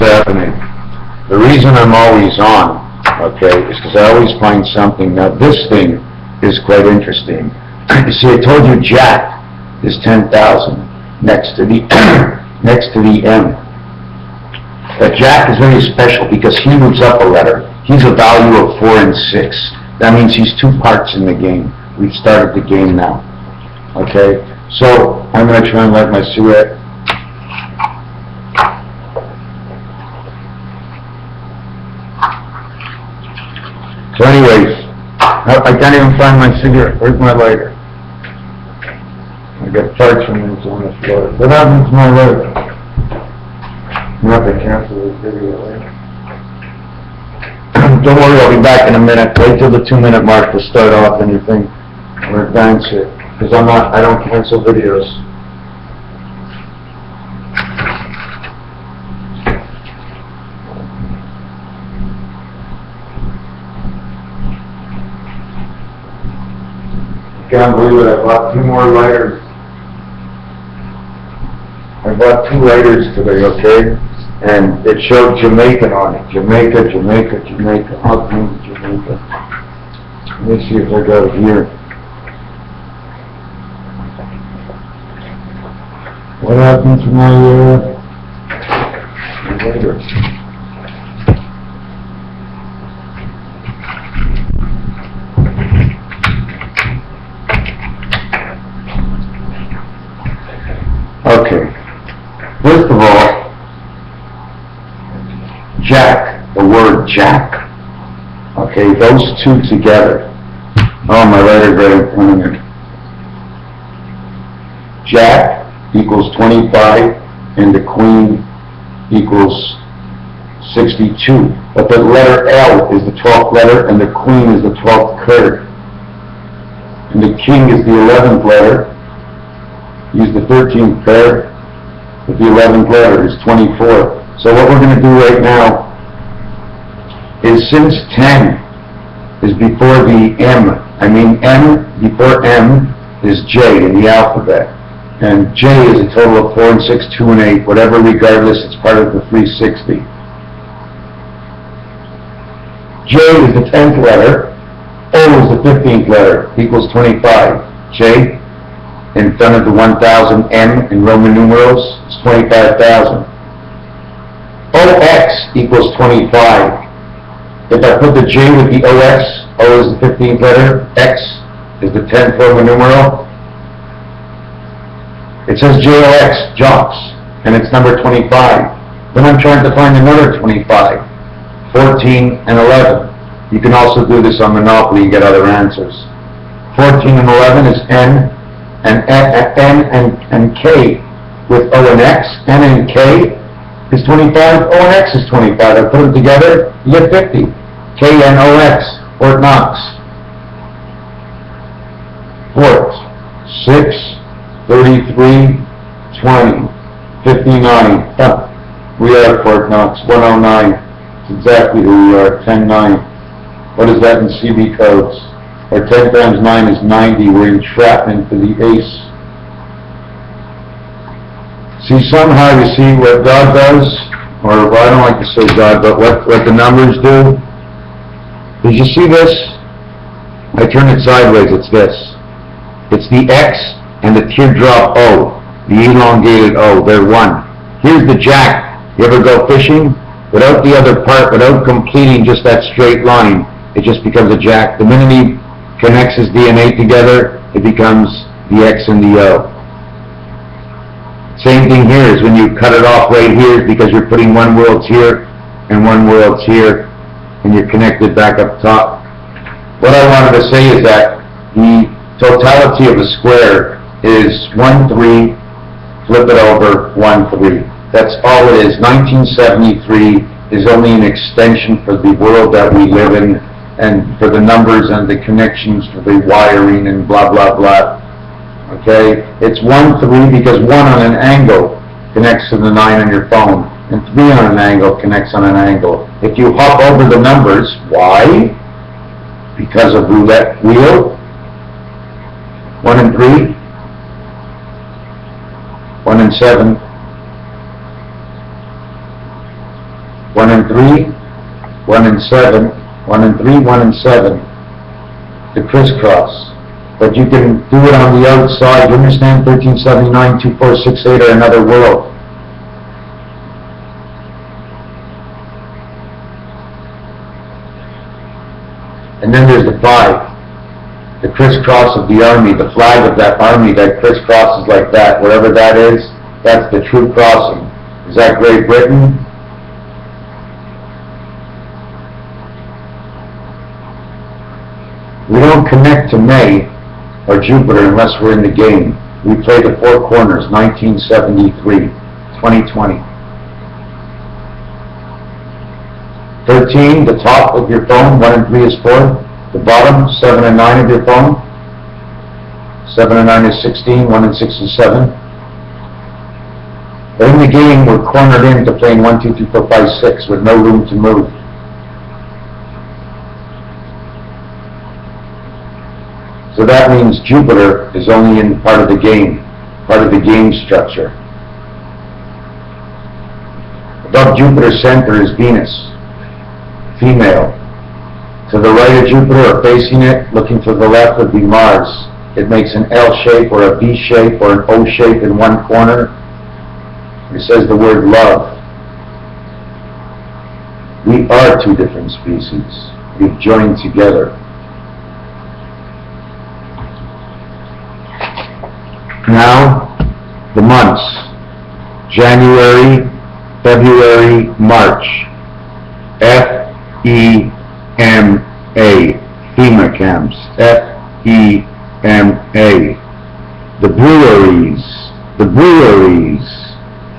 happening. The reason I'm always on, okay, is because I always find something. Now this thing is quite interesting. You see, I told you Jack is 10,000 next to the next to the M. That Jack is very special because he moves up a letter. He's a value of 4 and 6. That means he's 2 parts in the game. We've started the game now. Okay, so I'm going to try and light my cigarette. So anyways, I can't even find my cigarette. Where's my lighter? I got parts from this on the floor. What happened to my lighter? I'm not going to cancel this video later. Don't worry, I'll be back in a minute. Wait till the 2-minute mark to start off anything or advance it. Because I don't cancel videos. Can't believe it, I bought 2 more lighters. I bought 2 lighters today, okay? And it showed Jamaican on it. Jamaica, Jamaica, Jamaica. How come Jamaica? Let me see if I got it here. What happened to my lighter? Okay. First of all, Jack, the word Jack. Okay, those 2 together. Oh, my lighter's right in front of me. Jack equals 25, and the Queen equals 62. But the letter L is the 12th letter, and the Queen is the 12th card. And the King is the 11th letter. Use the 13th card, but the 11th letter is 24. So what we're going to do right now is, since 10 is before the M, M before M is J in the alphabet. And J is a total of 4 and 6, 2 and 8, whatever, regardless, it's part of the 360. J is the 10th letter, O is the 15th letter, equals 25. J in front of the 1,000, M in Roman numerals, is 25,000. OX equals 25. If I put the J with the OX, O is the 15th letter, X is the 10th Roman numeral, it says JOX, jocks, and it's number 25. Then I'm trying to find another 25, 14 and 11. You can also do this on Monopoly and get other answers. 14 and 11 is N, and N and K with O and X. N and K is 25, O and X is 25. I put them together, you get 50. K N O X, Fort Knox. Fort, 6, 33, 20, 59. Huh. We are at Fort Knox, 109. It's exactly who we are, 10-9. What is that in CB codes? Our 10 times 9 is 90. We're entrapment for the ace. See, somehow you see what God does, or well, I don't like to say God, but what the numbers do. Did you see this? I turn it sideways, it's this. It's the X and the teardrop O, the elongated O, they're one. Here's the Jack. You ever go fishing? Without the other part, without completing just that straight line, it just becomes a Jack. The minute he connects his DNA together, it becomes the X and the O. Same thing here is when you cut it off right here, because you're putting one world's here and one world's here, and you're connected back up top. What I wanted to say is that the totality of a square is 1, 3, flip it over, 1, 3. That's all it is. 1973 is only an extension for the world that we live in, and for the numbers and the connections for the wiring and blah, blah, blah. Okay? It's 1, 3 because 1 on an angle connects to the 9 on your phone, and 3 on an angle connects on an angle. If you hop over the numbers, why? Because of roulette wheel. 1 and 3, 1 and 7, 1 and 3, 1 and 7, 1 and 3, 1 and 7, the crisscross. But you can do it on the outside. You understand? 1379, 2468 are another world. And then there's the 5, the crisscross of the army, the flag of that army that crisscrosses like that. Wherever that is, that's the true crossing. Is that Great Britain? We don't connect to May or Jupiter unless we're in the game. We play the 4 corners, 1973, 2020. 13, the top of your phone, 1 and 3 is 4. The bottom, 7 and 9 of your phone. 7 and 9 is 16, 1 and 6 is 7. But in the game, we're cornered into playing 1, 2, 3, 4, 5, 6 with no room to move. So that means Jupiter is only in part of the game structure. Above Jupiter's center is Venus, female. To the right of Jupiter, or facing it, looking to the left, would be Mars. It makes an L shape or a V shape or an O shape in one corner. It says the word love. We are 2 different species. We've joined together. Now, the months. January, February, March. F-E-M-A. FEMA camps. F-E-M-A. The breweries. The breweries.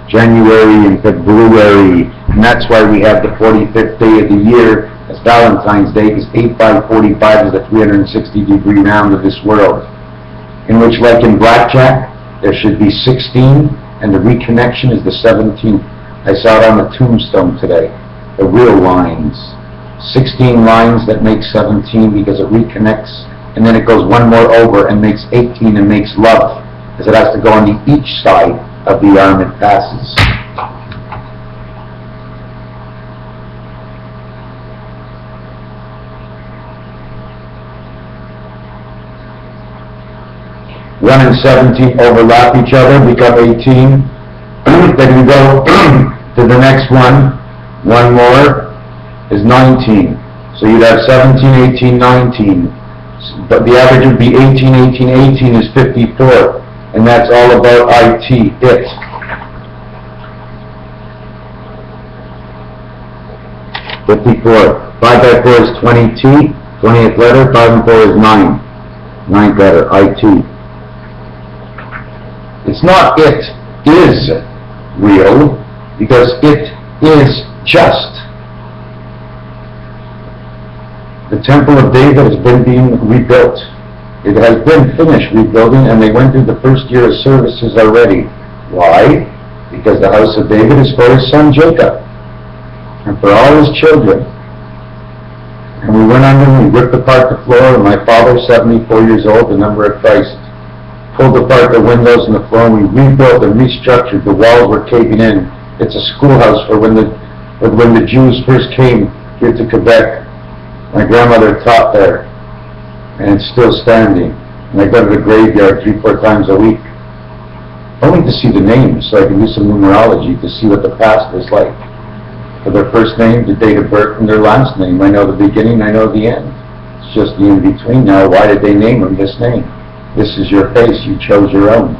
January and February. And that's why we have the 45th day of the year as Valentine's Day, because 8545 is the 360-degree round of this world. In which, like in blackjack, there should be 16, and the reconnection is the 17th. I saw it on the tombstone today, the real lines. 16 lines that make 17 because it reconnects, and then it goes one more over and makes 18 and makes love, because it has to go on each side of the arm it passes. One and 17 overlap each other, become 18. Then you go to the next one. One more is 19. So you'd have 17, 18, 19. But the average would be 18, 18, 18 is 54. And that's all about IT, it. $54. 5 by 4 is 20T. 20th letter. 5 and 4 is 9. 9th letter, IT. It's not it is real, because it is just. The Temple of David has been being rebuilt. It has been finished rebuilding, and they went through the first year of services already. Why? Because the house of David is for his son Jacob, and for all his children. And we went under and we ripped apart the floor, and my father, 74 years old, the number of Christ, pulled apart the windows and the floor, and we rebuilt and restructured. The walls were caving in. It's a schoolhouse for when the Jews first came here to Quebec. My grandmother taught there, and it's still standing. And I go to the graveyard 3-4 times a week, only to see the names, so I can do some numerology to see what the past was like. For their first name, the date of birth, and their last name. I know the beginning, I know the end. It's just the in-between now. Why did they name him this name? This is your face, you chose your own.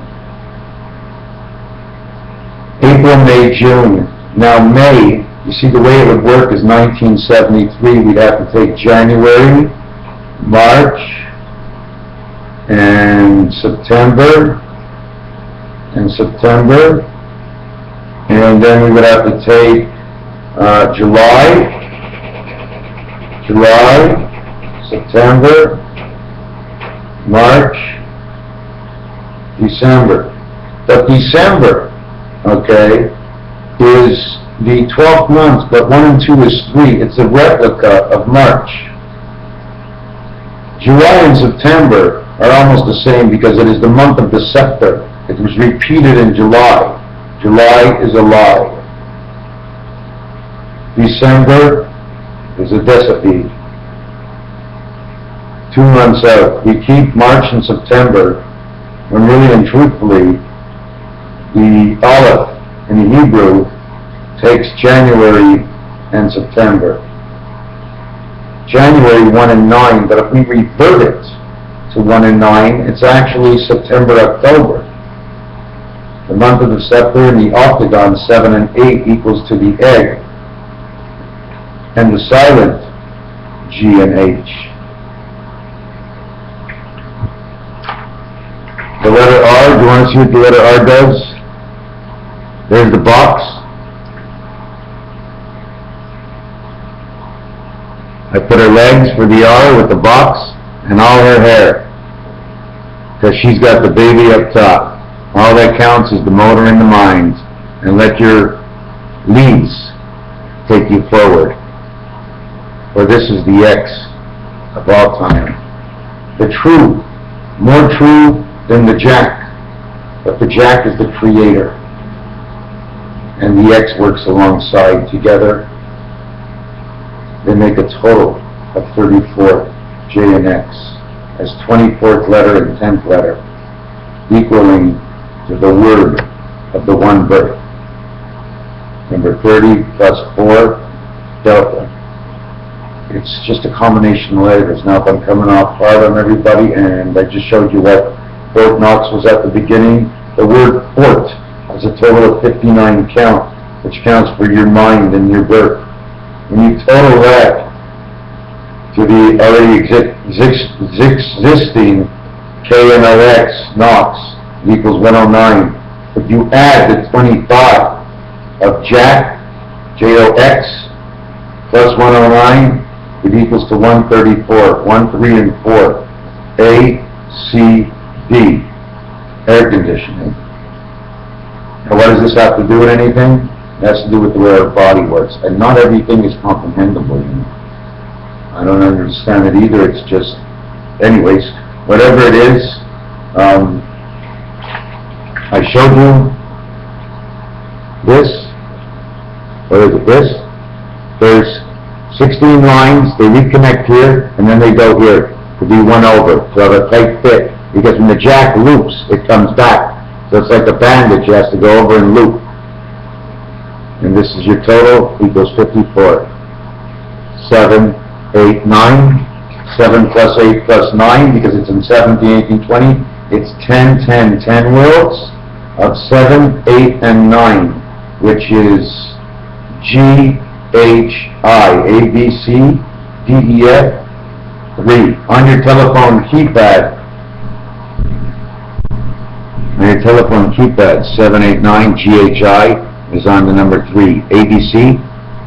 April, May, June. Now May, you see the way it would work is 1973. We'd have to take January, March, and September, and then we would have to take July, September, March, December. But December, okay, is the 12th month, but 1 and 2 is 3. It's a replica of March. July and September are almost the same because it is the month of the scepter. It was repeated in July. July is a lie. December is a decipede. 2 months out. We keep March and September, when really and truthfully, the Aleph in the Hebrew takes January and September. January 1 and 9, but if we revert it to 1 and 9, it's actually September, October. The month of the scepter and the octagon, 7 and 8, equals to the egg, and the silent G and H. The letter R, do you want to see what the letter R does? There's the box. I put her legs for the R with the box and all her hair, because she's got the baby up top. All that counts is the motor and the mind, and let your leads take you forward. For this is the X of all time. The true, more true than the Jack, but the Jack is the creator, and the X works alongside together. They make a total of 34, J and X, as 24th letter and 10th letter, equaling to the word of the one birth. Number 30 plus 4, delta. It's just a combination of letters. Now if I'm coming off hard on everybody, and I just showed you what Fort Knox was at the beginning, the word fort has a total of 59 count, which counts for your mind and your birth. When you total that to the already existing KNOX, Knox, equals 109. If you add the 25 of Jack, JOX, plus 109, it equals to 134, 1, 3, and 4. A, C, D, air conditioning. Now what does this have to do with anything? It has to do with the way our body works. And not everything is comprehensible, you know. I don't understand it either. It's just, anyways, whatever it is, I showed you this. What is it, this? There's 16 lines, they reconnect here, and then they go here to be one over, to have a tight fit. Because when the Jack loops, it comes back. So it's like a bandage, you have to go over and loop. And this is your total, equals 54. 7, 8, 9. 7 plus 8 plus 9, because it's in 17, 18, 20. It's 10, 10, 10 worlds of 7, 8, and 9, which is G, H, I, A, B, C, D, E, F, 3. On your telephone keypad, 789 GHI is on the number 3. ABC,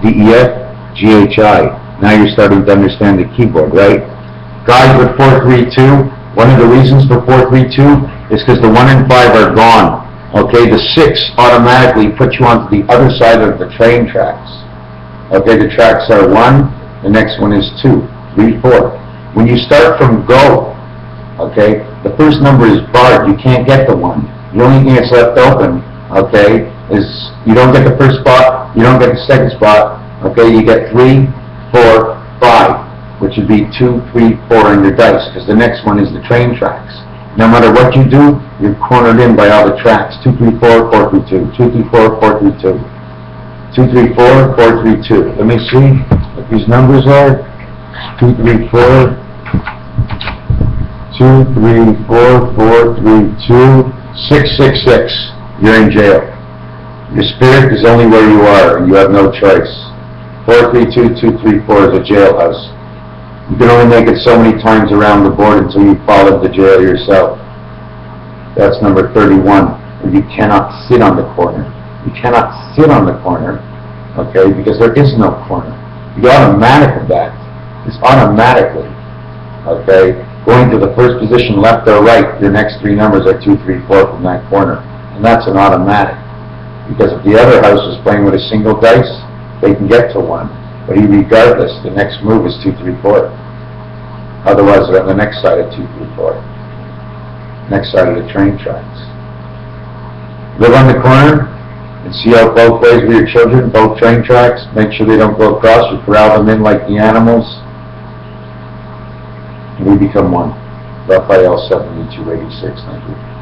DEF, GHI. Now you're starting to understand the keyboard, right? Guys, with 432, one of the reasons for 432 is because the 1 and 5 are gone. Okay, the 6 automatically puts you onto the other side of the train tracks. Okay, the tracks are 1, the next one is 2, 3, 4. When you start from go, okay, the first number is barred, you can't get the 1. The only thing that's left open, okay, is you don't get the first spot, you don't get the second spot, okay, you get 3, 4, 5, which would be 2, 3, 4 on your dice, because the next one is the train tracks. No matter what you do, you're cornered in by all the tracks. 2, 3, 4, 4, 3, 2. 2, 3, 4, 4, 3, 2. 2, 3, 4, 4, 3, 2. Let me see what these numbers are. 2, 3, 4. 2, 3, 4, 4, 3, 2. 6, 6, 6. You're in jail. Your spirit is only where you are, and you have no choice. 4, 3, 2, 2, 3, 4 is a jailhouse. You can only make it so many times around the board until you fall into jail yourself. That's number 31. And you cannot sit on the corner. You cannot sit on the corner, okay, because there is no corner. The automatic of that is automatically, okay, going to the first position, left or right. Your next 3 numbers are 2, 3, 4 from that corner. And that's an automatic. Because if the other house is playing with a single dice, they can get to 1. But regardless, the next move is 2, 3, 4. Otherwise, they're on the next side of 2, 3, 4. Next side of the train tracks. Live on the corner, And see out both ways with your children, both train tracks. Make sure they don't go across. You corral them in like the animals. And we become one. Raphael 7286. Thank you.